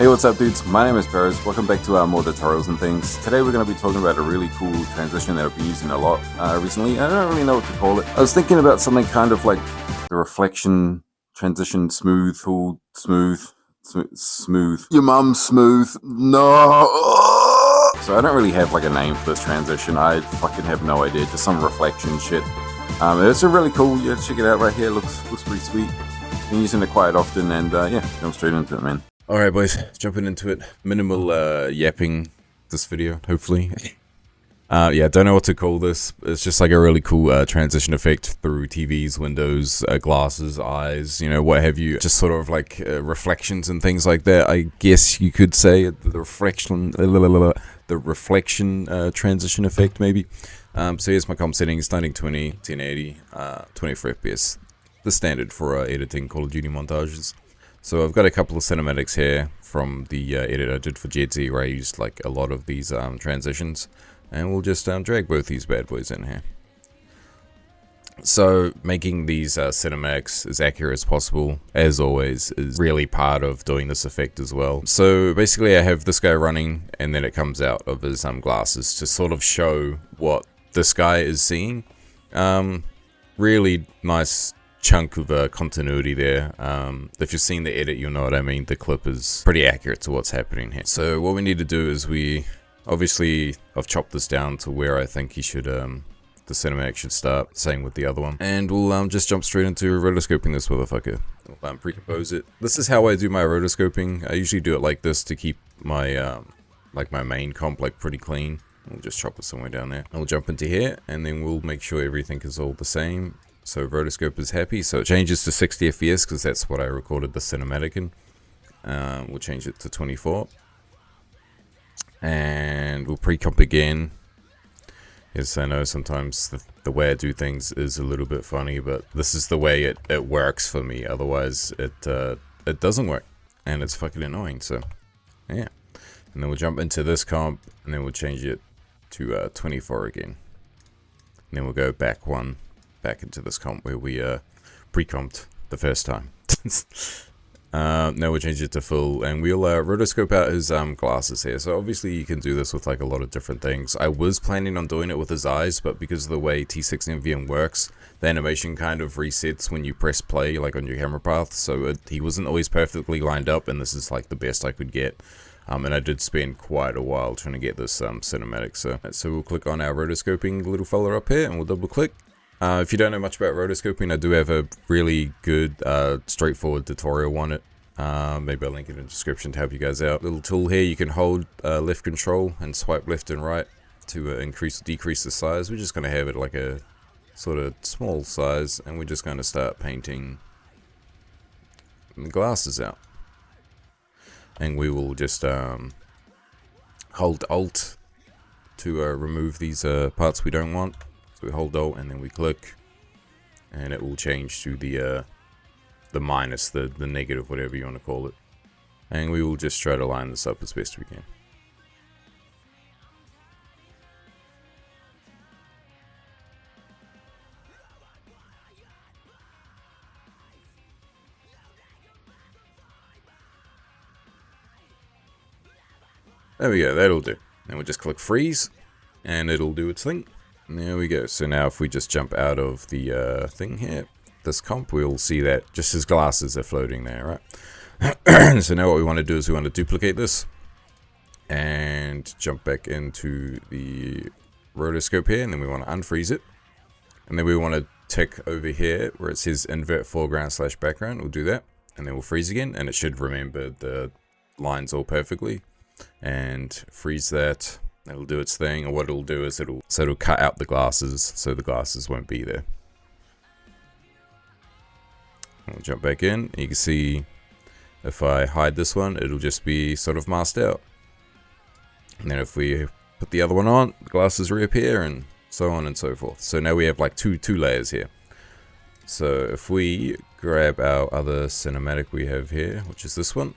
Hey, what's up, dudes? My name is Peroz. Welcome back to more tutorials and things. Today we're going to be talking about a really cool transition that I've been using a lot recently. I don't really know what to call it. I was thinking about something kind of like the reflection transition smooth tool, smooth. Your mum's smooth. No. So I don't really have like a name for this transition. I fucking have no idea. Just some reflection shit. It's a really cool. Yeah, check it out right here. Looks pretty sweet. Been using it quite often, and yeah, jump straight into it, man. Alright boys, jumping into it. Minimal yapping this video, hopefully. Yeah, don't know what to call this. It's just like a really cool transition effect through TVs, windows, glasses, eyes, you know, what have you. Just sort of like reflections and things like that, I guess you could say. The reflection transition effect, maybe. So here's my comp settings, 1920, 1080, 24 FPS. The standard for editing Call of Duty montages. So I've got a couple of cinematics here from the edit I did for Jeddzies, where I used like a lot of these transitions, and we'll just drag both these bad boys in here. So making these cinematics as accurate as possible, as always, is really part of doing this effect as well. So basically I have this guy running, and then it comes out of his glasses to sort of show what this guy is seeing. Really nice chunk of continuity there. If you've seen the edit, you'll know what I mean. The clip is pretty accurate to what's happening here. So what we need to do is I've chopped this down to where I think he should, the cinematic should start, same with the other one. And we'll just jump straight into rotoscoping this motherfucker. We'll pre-compose it. This is how I do my rotoscoping. I usually do it like this to keep my, like my main comp like pretty clean. We'll just chop it somewhere down there. We'll jump into here, and then we'll make sure everything is all the same. So rotoscope is happy, so it changes to 60 FPS because that's what I recorded the cinematic in. We'll change it to 24. And we'll pre-comp again. Yes, I know sometimes the way I do things is a little bit funny, but this is the way it works for me. Otherwise, it doesn't work, and it's fucking annoying, so yeah. And then we'll jump into this comp, and then we'll change it to 24 again. And then we'll go back into this comp where we pre-comped the first time. Now we'll change it to full, and we'll rotoscope out his glasses here. So obviously you can do this with like a lot of different things. I was planning on doing it with his eyes, but because of the way T6NVM works, the animation kind of resets when you press play, like on your camera path. So he wasn't always perfectly lined up, and this is like the best I could get. And I did spend quite a while trying to get this cinematic. So we'll click on our rotoscoping little fella up here, and we'll double click. If you don't know much about rotoscoping, I do have a really good, straightforward tutorial on it. Maybe I'll link it in the description to help you guys out. Little tool here, you can hold left control and swipe left and right to increase or decrease the size. We're just going to have it like a sort of small size, and we're just going to start painting the glasses out. And we will just hold Alt to remove these parts we don't want. So we hold Alt and then we click, and it will change to the minus, the negative, whatever you want to call it. And we will just try to line this up as best we can. There we go, that'll do. Then we'll just click freeze, and it'll do its thing. There we go. So now if we just jump out of the thing here, this comp, we'll see that just his glasses are floating there, right? So now what we want to do is we want to duplicate this and jump back into the rotoscope here, and then we want to unfreeze it. And then we want to tick over here where it says invert foreground / background. We'll do that, and then we'll freeze again, and it should remember the lines all perfectly. And freeze that. It'll do its thing, or what it'll do is it'll cut out the glasses, so the glasses won't be there. We'll jump back in. You can see if I hide this one, it'll just be sort of masked out. And then if we put the other one on, the glasses reappear, and so on and so forth. So now we have like two layers here. So if we grab our other cinematic we have here, which is this one,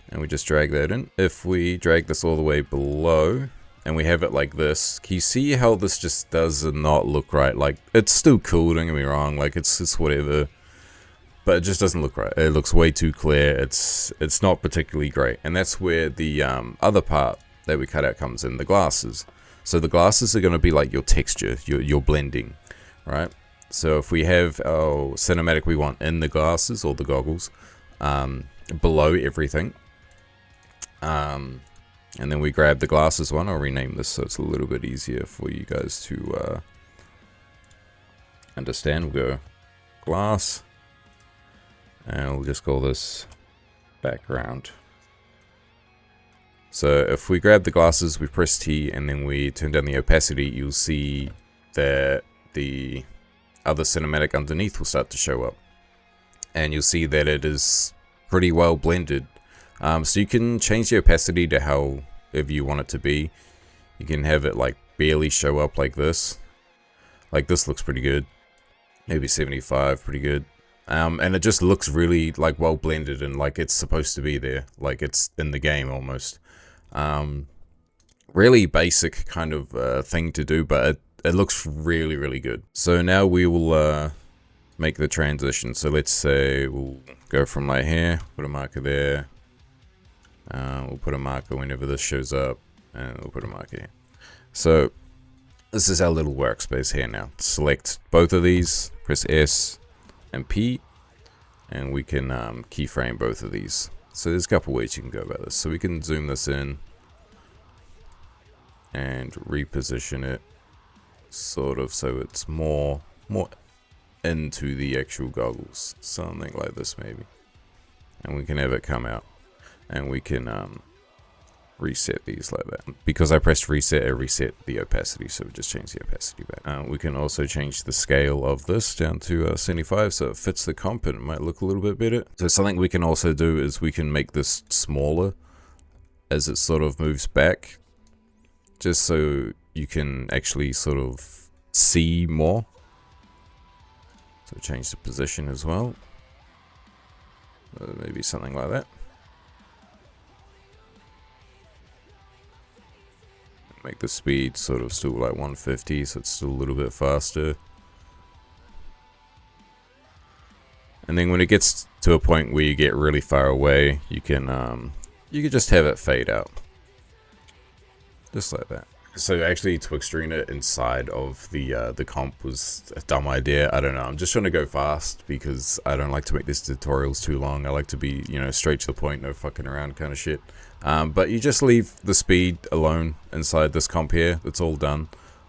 and we just drag that in. If we drag this all the way below, and we have it like this, can you see how this just does not look right? Like, it's still cool, don't get me wrong, like it's whatever. but it just doesn't look right. It looks way too clear. It's not particularly great, and that's where the other part that we cut out comes in, the glasses. So the glasses are going to be like your texture, your blending, right? So if we have our cinematic we want in the glasses or the goggles, below everything, and then we grab the glasses one. I'll rename this so it's a little bit easier for you guys to understand. We'll go glass, and we'll just call this background. So if we grab the glasses, we press T, and then we turn down the opacity, you'll see that the other cinematic underneath will start to show up. And you'll see that it is pretty well blended. So you can change the opacity to however you want it to be. You can have it like barely show up like this. Like this looks pretty good. Maybe 75, pretty good. And it just looks really like well blended and like it's supposed to be there. Like it's in the game almost. Really basic kind of thing to do, but it looks really, really good. So now we will make the transition. So let's say we'll go from like here, put a marker there. We'll put a marker whenever this shows up, and we'll put a marker here. So this is our little workspace here now. Select both of these, press S and P, and we can keyframe both of these. So there's a couple ways you can go about this. So we can zoom this in and reposition it sort of so it's more into the actual goggles, something like this maybe. And we can have it come out, and we can reset these like that. Because I pressed reset, it reset the opacity, so we just change the opacity back. We can also change the scale of this down to 75 so it fits the comp and it might look a little bit better. So something we can also do is we can make this smaller as it sort of moves back, just so you can actually sort of see more. So change the position as well. Maybe something like that. Make the speed sort of still like 150, so it's still a little bit faster. And then when it gets to a point where you get really far away, you can just have it fade out, just like that. So actually tweakstering it inside of the comp was a dumb idea. I don't know. I'm just trying to go fast because I don't like to make these tutorials too long. I like to be, you know, straight to the point, no fucking around kind of shit. But you just leave the speed alone inside this comp here. It's all done.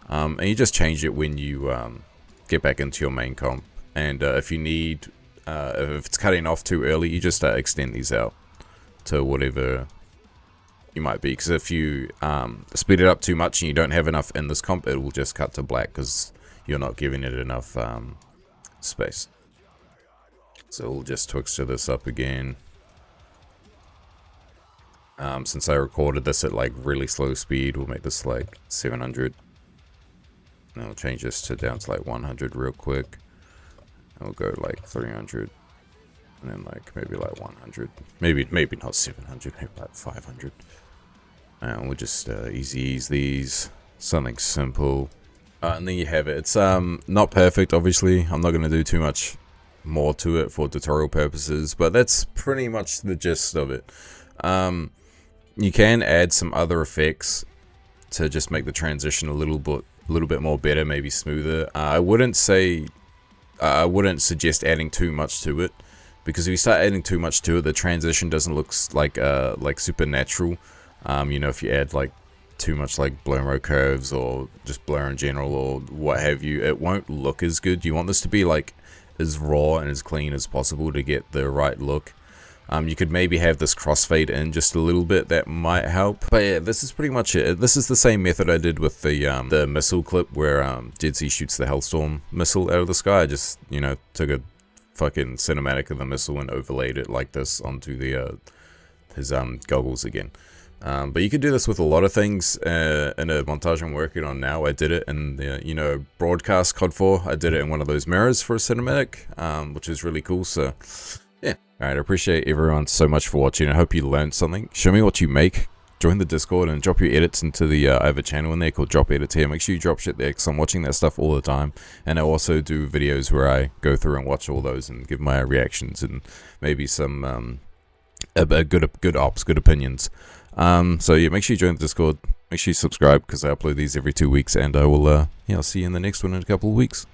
And you just change it when you get back into your main comp. And if you need, if it's cutting off too early, you just extend these out to whatever you might be. Because if you speed it up too much and you don't have enough in this comp, it will just cut to black because you're not giving it enough space. So we'll just twixter this up again. Since I recorded this at like really slow speed, we'll make this like 700. And I'll change this to down to like 100 real quick. And we'll go like 300. And then like maybe like 100. Maybe not 700, maybe like 500. And we'll just easy ease these. Something simple. And then you have it. It's not perfect, obviously. I'm not going to do too much more to it for tutorial purposes. But that's pretty much the gist of it. You can add some other effects to just make the transition a little bit more better, maybe smoother. I wouldn't suggest adding too much to it, because if you start adding too much to it, the transition doesn't look like super natural. You know, if you add like too much like blur mode curves or just blur in general or what have you, it won't look as good. You want this to be like as raw and as clean as possible to get the right look. You could maybe have this crossfade in just a little bit, that might help. But yeah, this is pretty much it. This is the same method I did with the missile clip where Jeddzies shoots the Hellstorm missile out of the sky. I just, you know, took a fucking cinematic of the missile and overlaid it like this onto the his goggles again. But you could do this with a lot of things. In a montage I'm working on now, I did it in the, you know, broadcast COD 4. I did it in one of those mirrors for a cinematic, which is really cool. So yeah. Alright, I appreciate everyone so much for watching. I hope you learned something. Show me what you make. join the Discord and drop your edits into the I have a channel in there called Drop Edits here. Make sure you drop shit there because I'm watching that stuff all the time, and I also do videos where I go through and watch all those and give my reactions and maybe some good ops, good opinions. So yeah, make sure you join the Discord. Make sure you subscribe because I upload these every 2 weeks, and I will I'll see you in the next one in a couple of weeks.